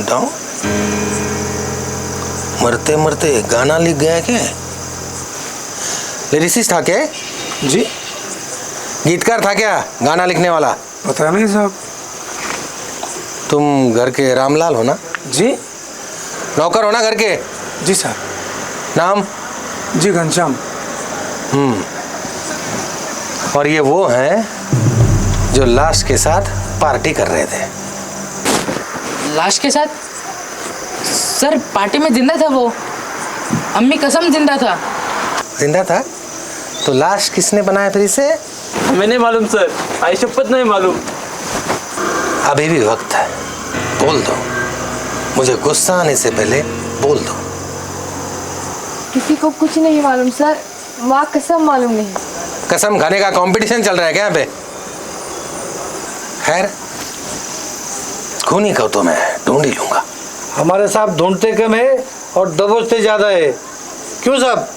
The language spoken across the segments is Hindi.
डाउन। मरते मरते गाना लिख गया क्या? लिरिसिस्ट था क्या? जी गीतकार था क्या? गाना लिखने वाला? पता नहीं साहब। तुम घर के रामलाल हो ना? जी नौकर हो ना घर के? जी सर। नाम? जी घनश्याम। और ये वो हैं जो लाश के साथ पार्टी कर रहे थे। लाश के साथ? सर पार्टी में जिंदा था वो। अम्मी कसम जिंदा था। जिंदा था? तो लाश किसने बनाया फिर इसे? हमें नहीं मालूम सर, आई शपथ नहीं मालूम। अभी भी वक्त है, बोल दो। मुझे गुस्सा आने से पहले बोल दो। किसी को कुछ नहीं मालूम सर, माँ कसम मालूम नहीं। कसम खाने का कंपटीशन चल रहा है क्या यहाँ पे? खैर, खूनी को तो मैं ढूंढ ही लूंगा। हमारे साहब ढूंढते कम है और दबोचते ज्यादा है। क्यों साहब?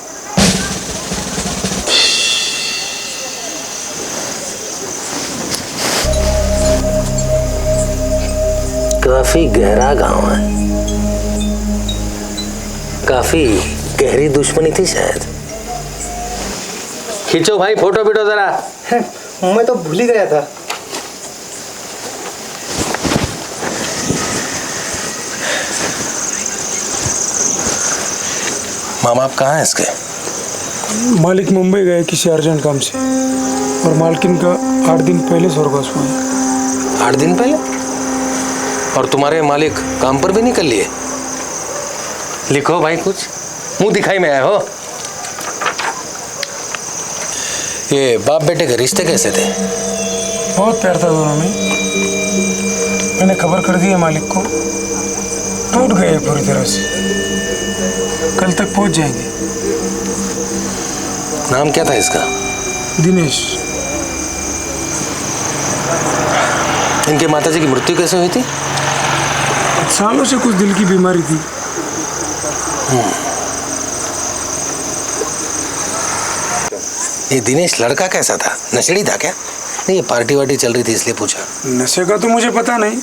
काफी गहरा गांव है, काफी गहरी दुश्मनी थी शायद। खींचो भाई फोटो बिटो जरा। मैं तो भूल ही गया था। मामा आप कहाँ हैं इसके? मालिक मुंबई गए किसी अर्जेंट काम से और मालकिन का 8 दिन पहले स्वर्गवास हुआ। 8 दिन पहले? और तुम्हारे मालिक काम पर भी निकल लिए? लिखो भाई कुछ, मुंह दिखाई में आए हो। ये बाप बेटे के रिश्ते कैसे थे? बहुत प्यार था दोनों में। मैंने खबर कर दी है मालिक को, टूट गए पूरी तरह से। कल तक पहुंच जाएंगे। नाम क्या था इसका? दिनेश। इनके माताजी की मृत्यु कैसे हुई थी? सालों से कुछ दिल की बीमारी थी। ये दिनेश लड़का कैसा था? नशेड़ी था क्या? नहीं, ये पार्टी वार्टी चल रही थी इसलिए पूछा। नशे का तो मुझे पता नहीं,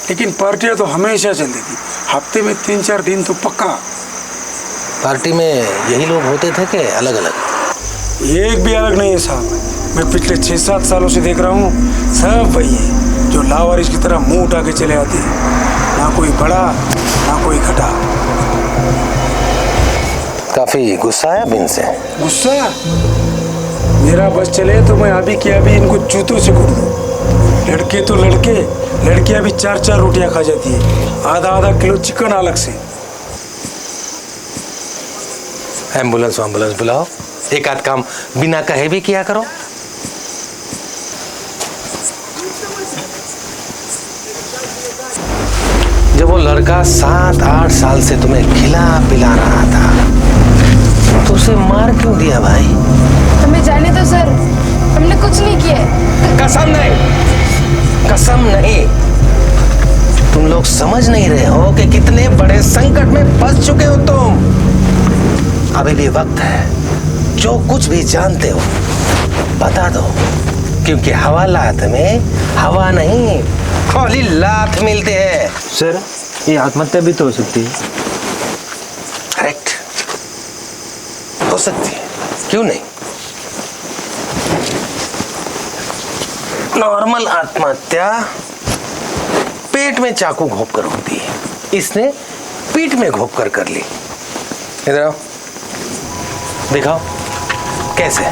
लेकिन पार्टियां तो हमेशा चलती थी। हफ्ते में 3-4 दिन तो पक्का। पार्टी में यही लोग होते थे कि अलग अलग? एक भी अलग नहीं है साहब। मैं पिछले 6-7 सालों से देख रहा हूँ, सब वही है जो लावारिस की तरह मुंह उठा के चले आते हैं। ना कोई बड़ा ना कोई घटा। काफी गुस्सा है अब इनसे? गुस्सा? मेरा बस चले तो मैं अभी के अभी इनको जूतों से कूट दूं। लड़के तो लड़के, लड़कियां भी 4-4 रोटियां खा जाती है, आधा किलो चिकन अलग से। एम्बुलेंस बुलाओ। एक आध काम बिना कहे भी किया करो। जब वो लड़का 7-8 साल से तुम्हें खिला पिला रहा था तो उसे मार क्यों दिया भाई? हमें जाने दो सर, हमने कुछ नहीं किया। कसम नहीं। तुम लोग समझ नहीं रहे हो कि कितने बड़े संकट में फंस चुके हो तुम। अभी भी वक्त है, जो कुछ भी जानते हो बता दो, क्योंकि हवालात में हवा नहीं खाली लात मिलते हैं। सर ये आत्महत्या भी तो हो सकती है। करेक्ट, हो सकती है, क्यों नहीं? नॉर्मल आत्महत्या पेट में चाकू घोंप कर होती है, इसने पीठ में घोंप कर ली। इधर आओ, दिखाओ कैसे।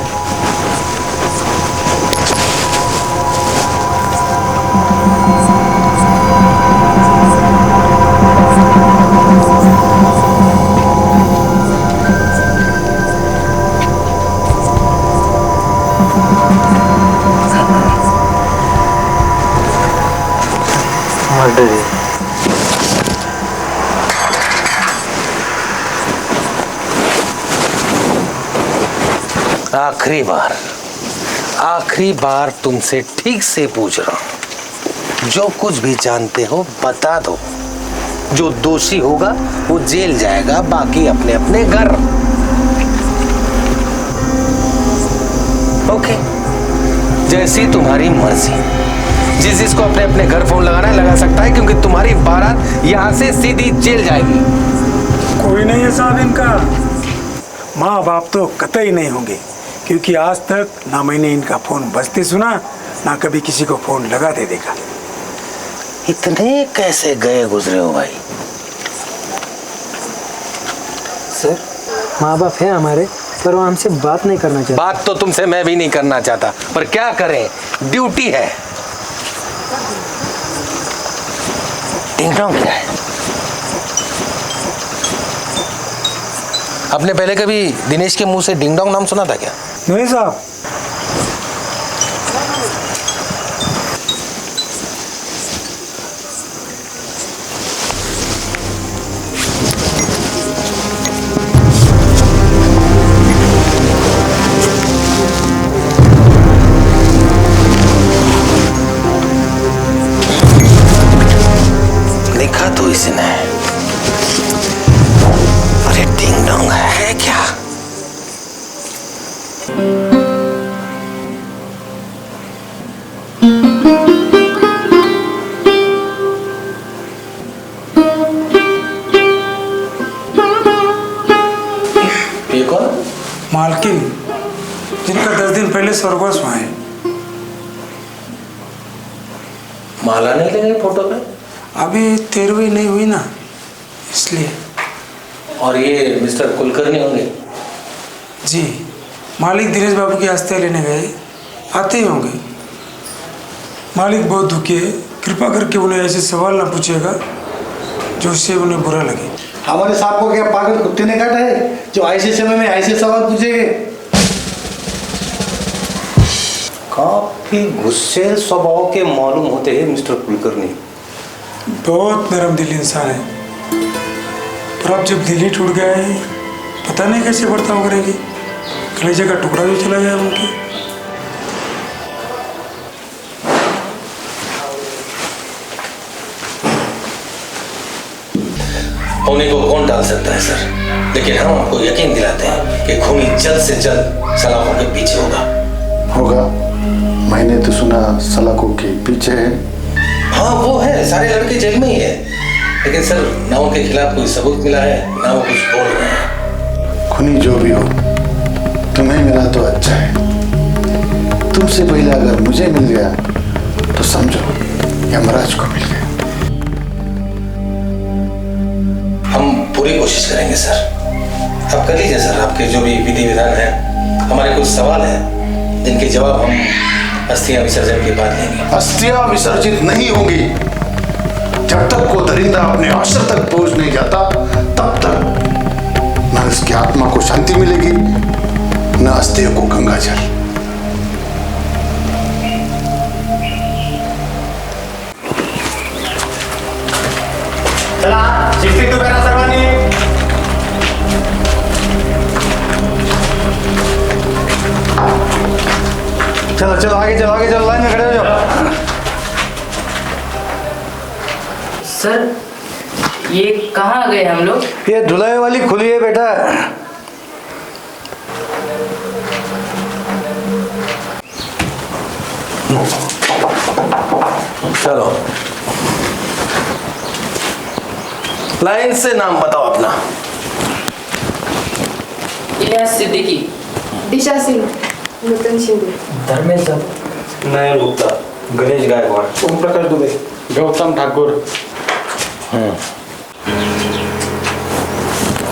आखिरी बार तुमसे ठीक से पूछ रहा हूं, जो कुछ भी जानते हो बता दो। जो दोषी होगा वो जेल जाएगा, बाकी अपने अपने घर। ओके, जैसी तुम्हारी मर्जी। जिस जिसको अपने अपने घर फोन लगाना है लगा सकता है, क्योंकि तुम्हारी बारात यहाँ से सीधी जेल जाएगी। कोई नहीं है साहब इनका। माँ बाप तो कतई नहीं होंगे, क्योंकि आज तक ना मैंने इनका फोन बजते सुना, ना कभी किसी को फोन लगाते देखा। इतने कैसे गए गुजरे हो भाई? सर माँ बाप है हमारे, पर वो हमसे बात नहीं करना चाहते। बात तो तुमसे मैं भी नहीं करना चाहता, पर क्या करें, ड्यूटी है। डिंग डोंग क्या है? आपने पहले कभी दिनेश के मुंह से डिंग डोंग नाम सुना था क्या? नहीं साहब। देखा तो इसने। अरे डिंग डोंग है क्या? ये कौन? मालकिन, जिनका 10 दिन पहले स्वर्गवास हुआ है। माला नहीं लगी फोटो पे? अभी 13वीं नहीं हुई ना, इसलिए। और ये मिस्टर कुलकर्णी होंगे? जी, मालिक दिनेश बाबू की हस्ते लेने गए, आते ही होंगे। मालिक बहुत दुखी है, कृपा करके उन्हें ऐसे सवाल ना पूछिएगा जो उससे उन्हें बुरा लगे। हमारे साहब को क्या पागल कुत्ते ने काटा है जो ऐसे समय में ऐसे सवाल पूछेंगे? काफी गुस्से स्वभाव के मालूम होते हैं मिस्टर कुलकर्णी। बहुत नरम दिल इंसान है, पर अब जब दिल ही टूट गया है, पता नहीं कैसे बर्ताव करेंगे। कलेजे का टुकड़ा भी चला गया उनके। होने को कौन डाल सकता है सर, लेकिन हम आपको यकीन दिलाते हैं कि खूनी जल्द से जल्द सलाखों के पीछे होगा। मैंने तो सुना सलाखों के पीछे है। हाँ वो है, सारे लड़के जेल में ही है, लेकिन सर ना उनके खिलाफ कोई सबूत मिला है, ना वो कुछ बोल रहे हैं। खूनी जो भी हो, तुम्हें मिला तो अच्छा है। तुमसे पहले अगर मुझे मिल गया तो समझो यमराज को मिल गया। हम पूरी कोशिश करेंगे सर। आप कर लीजिए सर आपके जो भी विधि विधान है। हमारे कुछ सवाल हैं जिनके जवाब हम अस्थियां विसर्जन के बाद लेंगे। अस्थियां विसर्जित नहीं होंगी जब तक को दरिंदा अपने आश्रम तक पहुंच नहीं जाता, तब तक न उसकी आत्मा को शांति मिलेगी, न अस्थियों को गंगाजल। चला 62 पैरा सर्वांनी। चलो चलो आगे चलो, आगे चलो, लाइन में खड़े हो जाओ। सर ये कहाँ गए हम लोग? ये धुलाई वाली खुली है बेटा। चलो लाइन से नाम बताओ अपना। इलियास सिद्दीकी। दिशा सिंह, नूतन शिंदे, धर्मेंद्र, नयन गुप्ता, गणेश गायकवाड़, ओम प्रकाश दुबे, गौतम ठाकुर।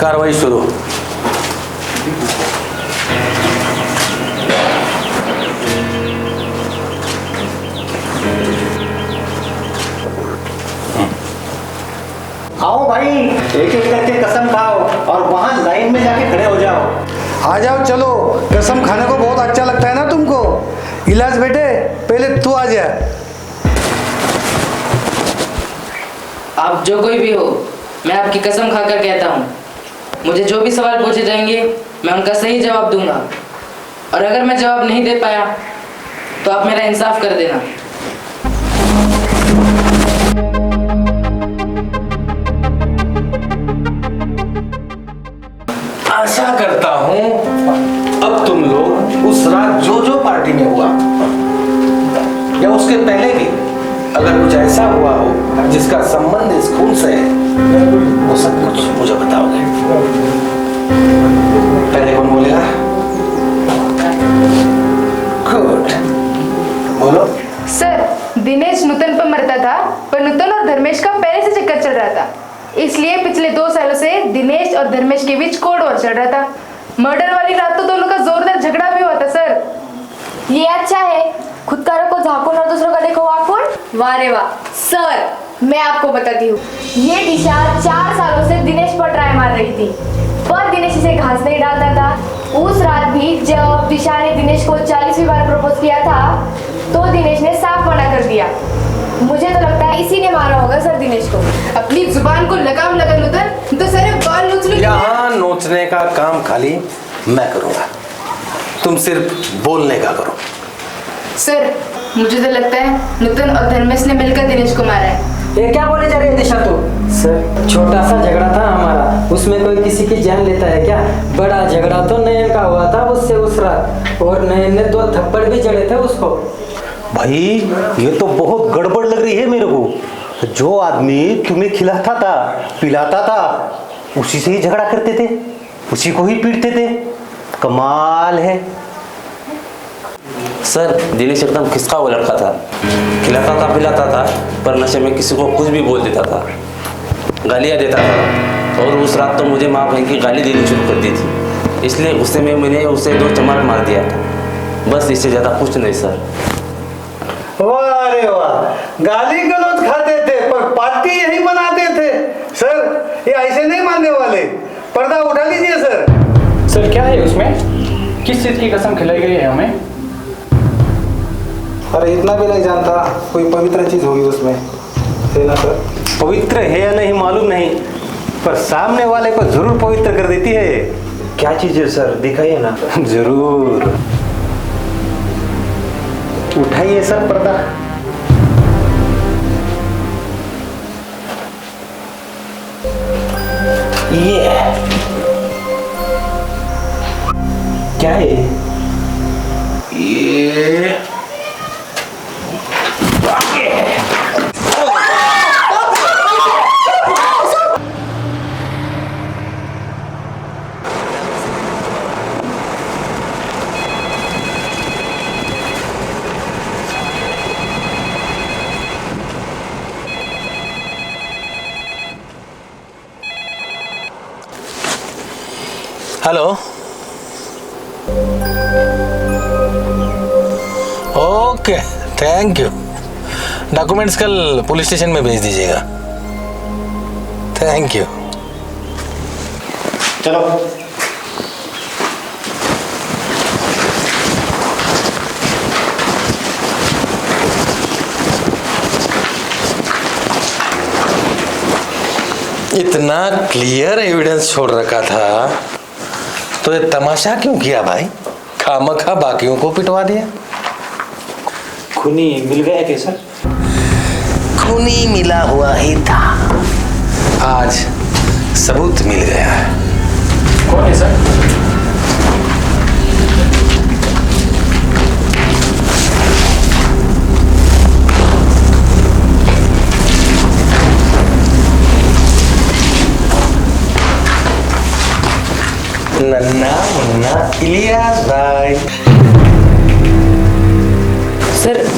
कार्रवाई शुरू। आओ भाई, एक एक करके कसम खाओ और वहां लाइन में जाके खड़े हो जाओ। आ जाओ, चलो। कसम खाने को बहुत अच्छा लगता है ना तुमको। इलाज बेटे, पहले तू आ जा। आप जो कोई भी हो, मैं आपकी कसम खाकर कहता हूँ, मुझे जो भी सवाल पूछे जाएंगे मैं उनका सही जवाब दूंगा, और अगर मैं जवाब नहीं दे पाया तो आप मेरा इंसाफ कर देना। आशा करता हूं अब तुम लोग उस रात जो जो पार्टी में हुआ या उसके पहले भी अगर कुछ ऐसा हुआ हो जिसका संबंध इस खून से है, वो सब कुछ मुझे बताओगे। पहले कौन बोलेगा? गुड, बोलो। सर, दिनेश नूतन पर मरता था, पर नूतन और धर्मेश का पहले से चक्कर चल रहा था, इसलिए पिछले 2 सालों से दिनेश और धर्मेश के बीच कोड वॉर चल रहा था। मर्डर वाली रात तो दोनों का जोरदार झगड़ा भी हुआ था सर। ये अच्छा है, खुद का रखो झाकुन और दूसरों का देखो वाकुन। वाह रे वाह। सर, मैं आपको बताती हूँ, ये दिशा 4 सालों से दिनेश पर ट्राई मार रही थी, पर दिनेश इसे घास नहीं डालता था। उस रात भी जब दिशा ने दिनेश को 40वीं बार प्रपोज किया था, तो दिनेश ने साफ मना कर दिया। मुझे तो लगता है इसी ने मारा होगा सर दिनेश को। अपनी जुबान को लगाम लगा नूतन, तो सारे बाल नोच लो। यहाँ नोचने का काम खाली मैं करूँगा, तुम सिर्फ बोलने का करो। सर, मुझे तो लगता है नूतन और धर्मेश ने मिलकर दिनेश को मारा है। ये क्या बोले जा रही है दिशा तू? सर, छोटा सा झगड़ा था हमारा, उसमें कोई किसी की जान लेता है क्या? बड़ा झगड़ा तो नयन का हुआ था उससे उस रात, और नयन ने 2 थप्पड़ भी जड़े थे उसको। भाई ये तो बहुत गड़बड़ लग रही है मेरे को। जो आदमी तुम्हें खिलाता था, पिलाता था, उसी से ही झगड़ा करते थे, उसी को ही पीटते थे। कमाल है। सर, दिनेश एकदम खिसका हुआ लड़का था, खिलाता था पिलाता था, पर नशे में किसी को कुछ भी बोल देता था, गालियाँ देता था। और उस रात तो मुझे माँ बहन की गाली देनी शुरू कर दी थी, इसलिए गुस्से में मैंने उसे 2 चमाट मार दिया था। बस इससे ज़्यादा कुछ नहीं सर। वाह रे वाह, गाली गलौज खाते थे पर पार्टी यही बनाते थे। सर, ये ऐसे नहीं मानने वाले, पर्दा उठा लीजिए सर। सर, क्या है उसमें? किस चीज़ की कसम खिलाई गई है हमें? अरे इतना भी नहीं जानता, कोई पवित्र चीज होगी उसमें, है ना सर? पवित्र है या नहीं मालूम नहीं, पर सामने वाले को जरूर पवित्र कर देती है। क्या चीज है सर, दिखाइए ना। जरूर, उठाइए सर पर्दा। ये क्या है? ये hello, okay, thank you. Documents कल पुलिस स्टेशन में भेज दीजिएगा। Thank you. चलो। इतना क्लियर एविडेंस छोड़ रखा था, तो ये तमाशा क्यों किया भाई? खामखा बाकियों को पिटवा दिया। खूनी मिल गया क्या सर? खूनी मिला हुआ ही था, आज सबूत मिल गया है। कौन है सर? नन्ना मुन्ना इलियास भाई।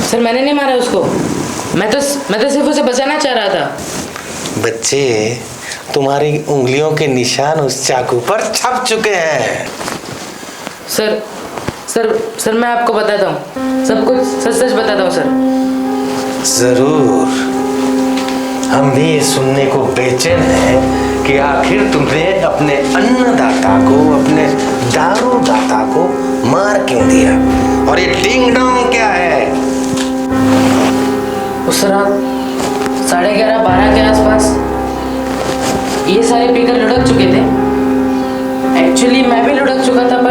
सर, मैंने नहीं मारा उसको, मैं तो सिर्फ उसे बचाना चाह रहा था। बच्चे, तुम्हारी उंगलियों के निशान उस चाकू पर छप चुके हैं। सर, मैं आपको बताता हूँ, सब कुछ सच सच बताता हूँ सर। जरूर, हम भी ये सुनने को बेचैन हैं कि आखिर तुमने अपने अन्नदाता को, अपने दारूदाता को मार क्यों दिया, और ये डिंग डोंग क्या है? उस रात 11:30-12 के आसपास ये सारे पीकर लुढ़क चुके थे। एक्चुअली मैं भी लुढ़क चुका था,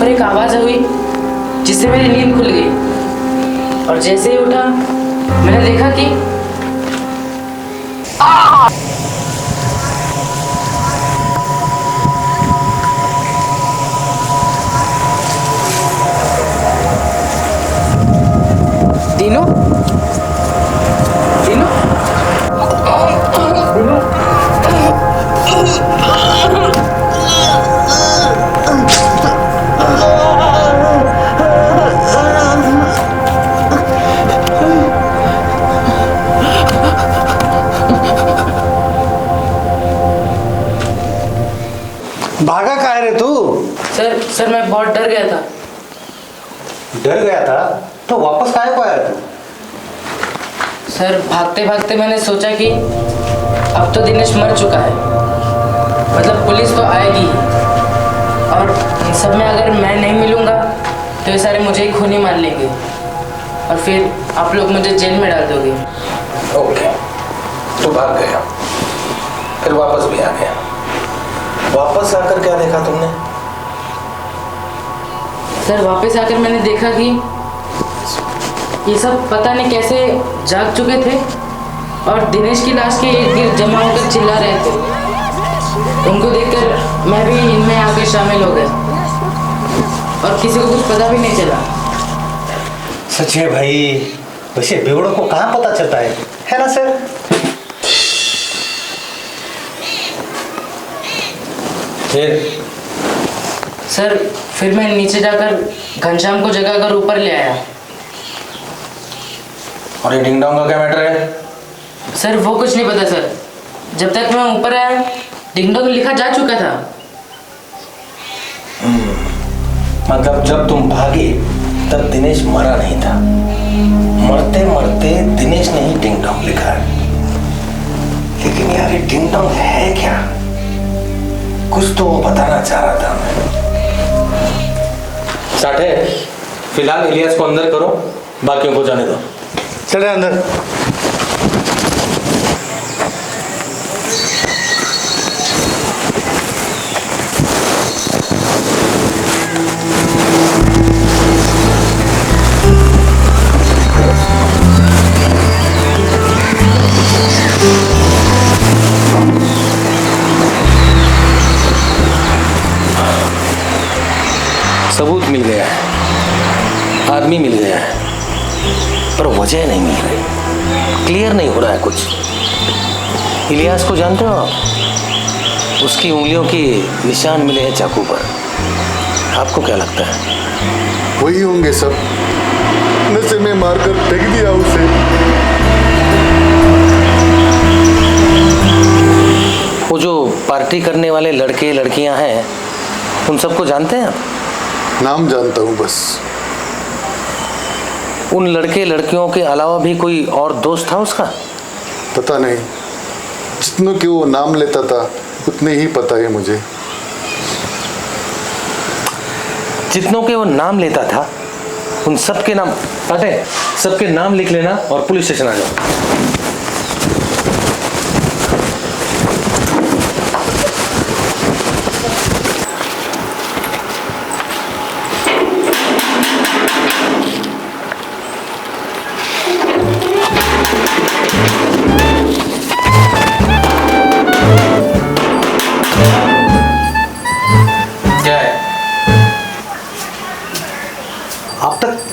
पर एक आवाज़ हुई जिससे मेरी नींद खुल गई, और जैसे ही उठा मैंने देखा कि तीनों सर मैं बहुत डर गया था। डर गया था तो वापस काहे को आया तू? सर भागते भागते मैंने सोचा कि अब तो दिनेश मर चुका है, मतलब पुलिस तो आएगी और इन सब में अगर मैं नहीं मिलूंगा तो ये सारे मुझे ही खूनी मान लेंगे और फिर आप लोग मुझे जेल में डाल दोगे। ओके, तू भाग गया, फिर वापस भी आ गया। वापस आकर क्या देखा तुमने? सर वापस आकर मैंने देखा कि ये सब पता नहीं कैसे जाग चुके थे और दिनेश की लाश के इर्द गिर्द जमा होकर चिल्ला रहे थे। उनको देखकर मैं भी इनमें आकर शामिल हो गया और किसी को कुछ पता भी नहीं चला। सच है भाई, वैसे बेवड़ों को कहाँ पता चलता है ना सर? फिर मैं नीचे जाकर घनश्याम को जगाकर ऊपर ले आया। और ये डिंग डोंग का क्या मैटर है? सर वो कुछ नहीं पता सर, जब तक मैं ऊपर आया डिंग डोंग लिखा जा चुका था। मतलब जब तुम भागे तब दिनेश मरा नहीं था, मरते मरते दिनेश ने ही डिंग डोंग लिखा है। लेकिन यार ये डिंग डोंग है क्या? कुछ तो वो बताना चाह रहा था मैं। साठे, फिलहाल इलियास को अंदर करो, बाकियों को जाने दो। चले अंदर। सबूत मिल गया है, आदमी मिल गया है, पर वजह नहीं मिल रही, क्लियर नहीं हो रहा है कुछ। इलियास को जानते हो आप? उसकी उंगलियों के निशान मिले हैं चाकू पर। आपको क्या लगता है? वही होंगे सब, नशे में मारकर फेंक दिया उसे। वो जो पार्टी करने वाले लड़के लड़कियां हैं, उन सबको जानते हैं आप? नाम जानता हूँ बस। उन लड़के लड़कियों के अलावा भी कोई और दोस्त था उसका? पता नहीं, जितनों के वो नाम लेता था उतने ही पता है मुझे। जितनों के वो नाम लेता था उन सबके नाम काटे, सबके नाम लिख लेना और पुलिस स्टेशन आ जाओ।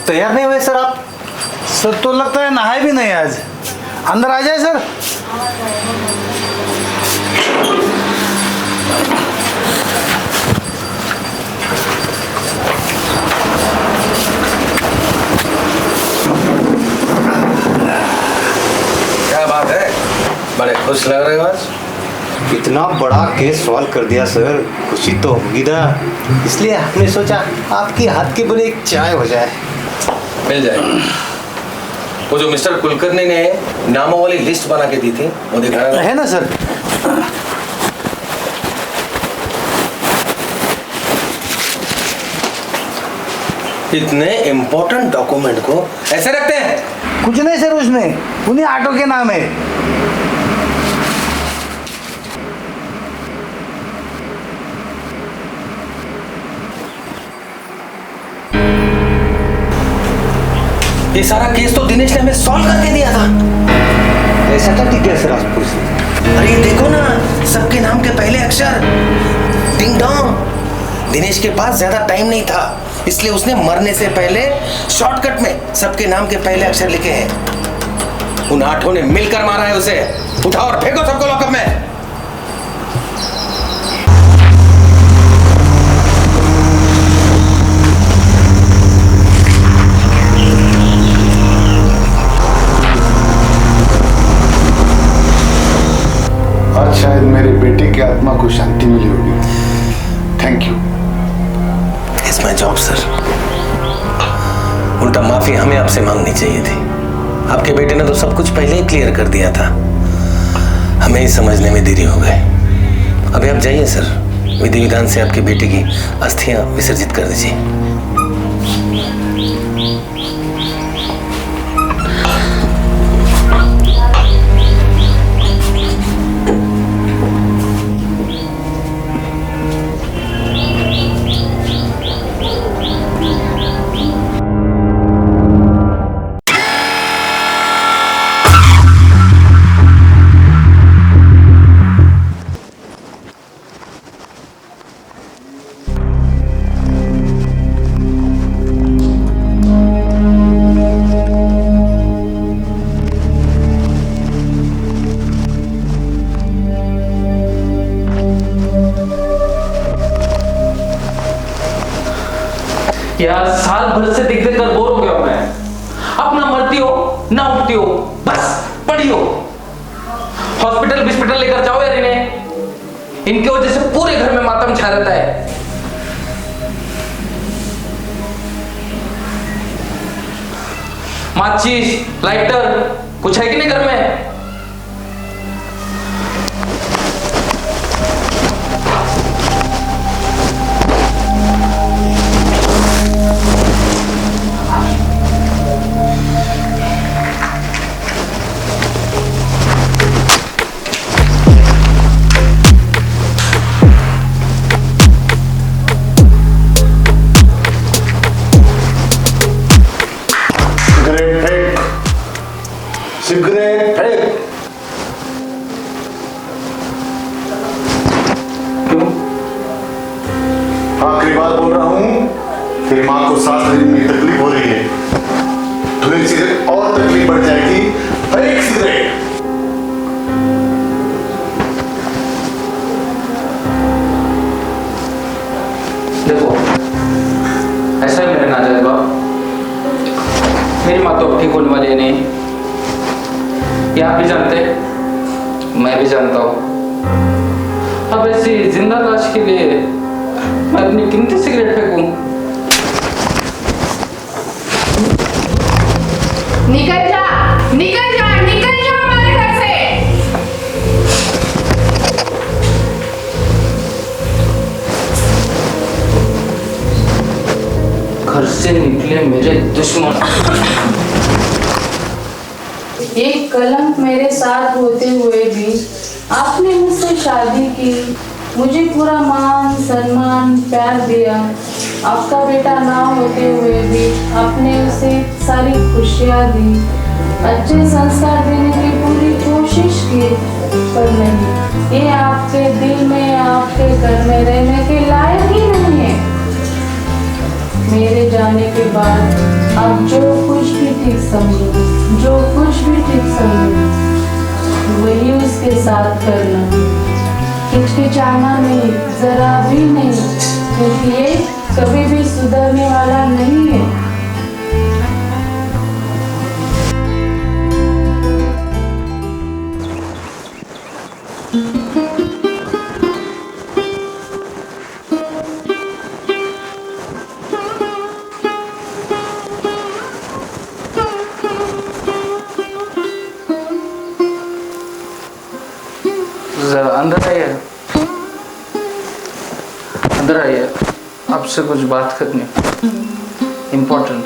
तैयार नहीं हुए सर आप? सर तो लगता है नहाए भी नहीं आज। अंदर आ जाए सर। क्या बात है, बड़े खुश लग रहे हो आज? इतना बड़ा केस सॉल्व कर दिया सर, खुशी तो होगी ना, इसलिए हमने सोचा आपके हाथ की बनी एक चाय हो जाए। मिल जाएगी। वो जो मिस्टर कुलकर्णी ने नामों वाली लिस्ट बना के दी थी, वो दिखाया है ना सर? इतने इम्पोर्टेंट डॉक्यूमेंट को ऐसे रखते हैं? कुछ नहीं सर, उसमें उन्हीं ऑटो के नाम है। ये सारा केस तो दिनेश ने हमें सॉल्व करके दिया था। ऐसा क्या टिक गया सर आज पुलिस ने? अरे ये देखो ना, सबके नाम के पहले अक्षर डिंग डोंग। दिनेश के पास ज्यादा टाइम नहीं था, इसलिए उसने मरने से पहले शॉर्टकट में सबके नाम के पहले अक्षर लिखे हैं। उन आठों ने मिलकर मारा है उसे। उठाओ और फेंको सबको लॉकअप में। आज शायद मेरे बेटे की आत्मा को शांति मिली होगी। Thank you. तब माफी हमें आपसे मांगनी चाहिए थी। आपके बेटे ने तो सब कुछ पहले ही क्लियर कर दिया था, हमें ही समझने में देरी हो गई। अभी आप जाइए सर, विधि विधान से आपके बेटे की अस्थियां विसर्जित कर दीजिए। यार साल भर से देख देख कर बोर हो गया मैं। अपना मरती हो ना उठती हो, बस पड़ी हो। हॉस्पिटल बिस्पिटल लेकर जाओ यार इन्हें, इनकी वजह से पूरे घर में मातम छा रहता है। माचिस, लाइटर कुछ है कि नहीं घर में? सिगरेट फेंक। क्यों? आखिरी बार बोल रहा हूं, तेरी माँ को सांस लेने में तकलीफ हो रही है, तुम्हें इससे और तकलीफ बढ़ जाएगी। फेंक सिगरेट। देखो ऐसा ही मेरे नाजायज बाप, मेरी माँ तो अब ठीक होने वाली है नहीं, ये आप भी जानते, मैं भी जानता हूँ। अब ऐसी जिंदा लाश के लिए मैं अपनी कीमती सिगरेट फेंकूं? निकल जा, निकल जा, निकल जा हमारे घर से। घर से निकले मेरे दुश्मन। एक कलंक मेरे साथ होते हुए भी आपने मुझसे शादी की, मुझे पूरा मान सम्मान प्यार दिया। आपका बेटा ना होते हुए भी आपने उसे सारी खुशियाँ दी, अच्छे संस्कार देने की पूरी कोशिश की, पर नहीं, ये आपके दिल में आपके घर में रहने के लायक ही नहीं है। मेरे जाने के बाद आप जो कुछ भी ठीक समझो, जो कुछ भी ठीक समझो, वही उसके साथ करना, हिचकिचाना नहीं, जरा भी नहीं, क्योंकि ये कभी भी सुधरने वाला नहीं है। जरा अंदर आइए, अंदर आइए, आपसे कुछ बात करनी, इम्पोर्टेंट।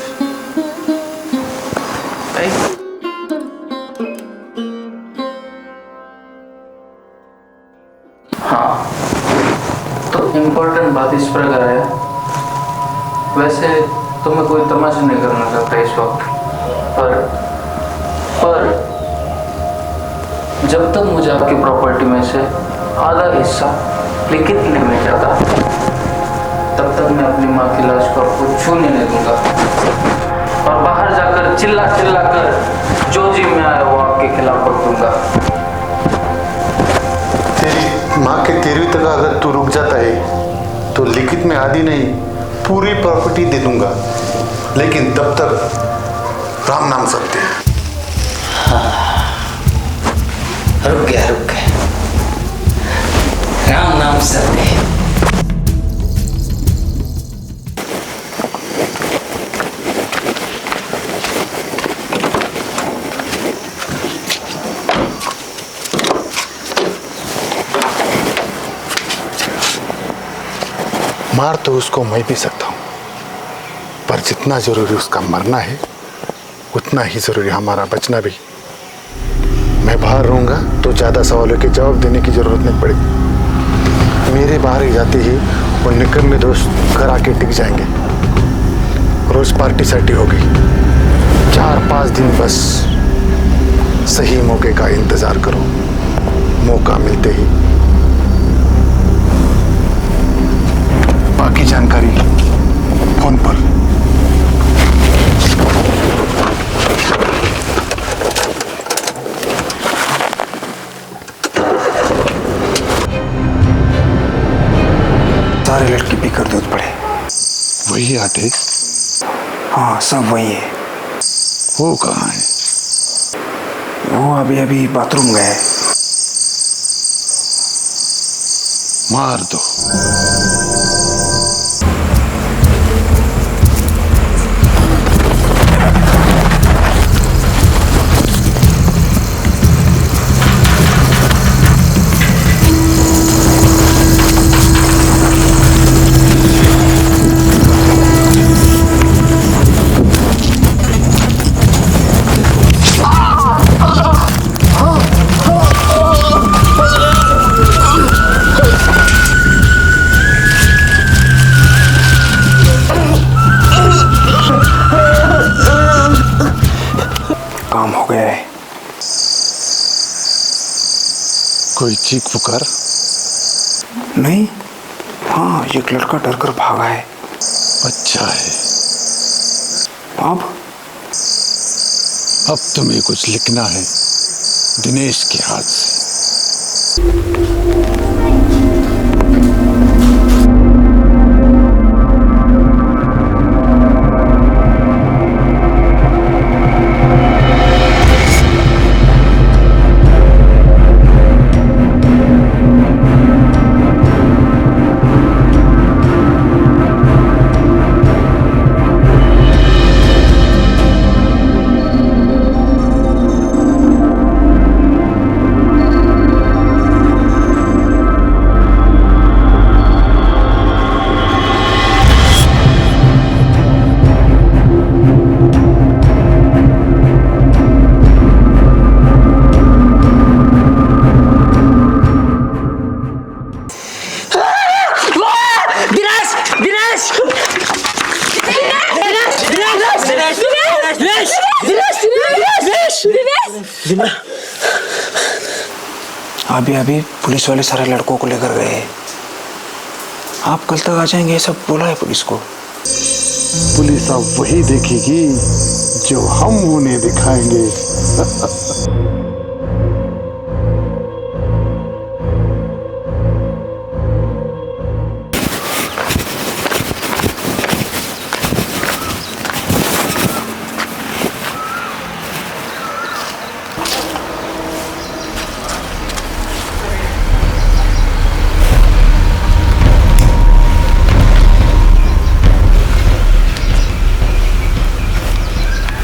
हाँ, तो इम्पोर्टेंट बात इस प्रकार है, वैसे तो मैं कोई तमाशा नहीं करना चाहता इस वक्त, पर जब तक मुझे आपकी प्रॉपर्टी में से आधा हिस्सा लिखित नहीं मिल जाता, तब तक मैं अपनी माँ की लाश को आपको छूने नहीं दूंगा, और बाहर जाकर चिल्ला चिल्ला कर जो जी में आया वो आपके खिलाफ कर दूंगा। तेरी माँ के 13वीं तक अगर तू रुक जाता है तो लिखित में आधी नहीं पूरी प्रॉपर्टी दे दूंगा, लेकिन तब तक राम नाम सत्य। रुक गया, राम नाम सत्य। मार तो उसको मैं भी सकता हूँ, पर जितना जरूरी उसका मरना है उतना ही जरूरी हमारा बचना भी। मैं बाहर रहूंगा तो ज्यादा सवालों के जवाब देने की जरूरत नहीं पड़ेगी। मेरे बाहर ही जाते ही वो निकम्मे दोस्त घर आके टिक जाएंगे। रोज पार्टी सार्टी होगी, 4-5 दिन बस सही मौके का इंतजार करो। मौका मिलते ही बाकी जानकारी फोन पर। सारे लड़के पीकर दूध पड़े। वही आते? हाँ सब वही है। वो कहाँ है? वो अभी बाथरूम गए। मार दो। काम हो गया है। कोई चीख पुकार? नहीं, हाँ एक लड़का डर कर भागा है। अच्छा है। अब तुम्हें कुछ लिखना है दिनेश के हाथ से। अभी पुलिस वाले सारे लड़कों को लेकर गए। आप कल तक आ जाएंगे, ये सब बोला है पुलिस को। पुलिस अब वही देखेगी जो हम उन्हें दिखाएंगे।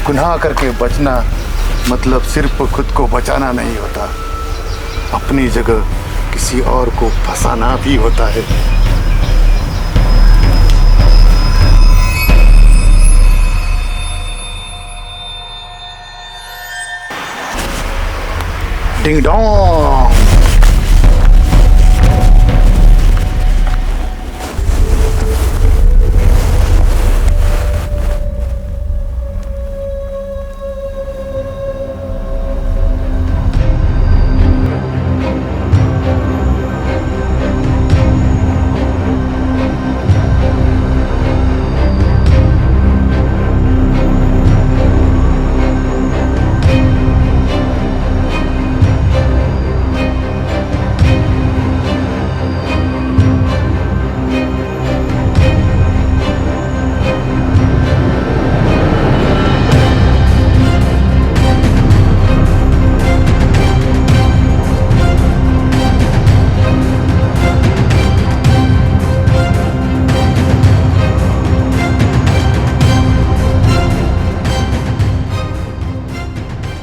गुनाह करके बचना मतलब सिर्फ खुद को बचाना नहीं होता, अपनी जगह किसी और को फंसाना भी होता है। Ding dong.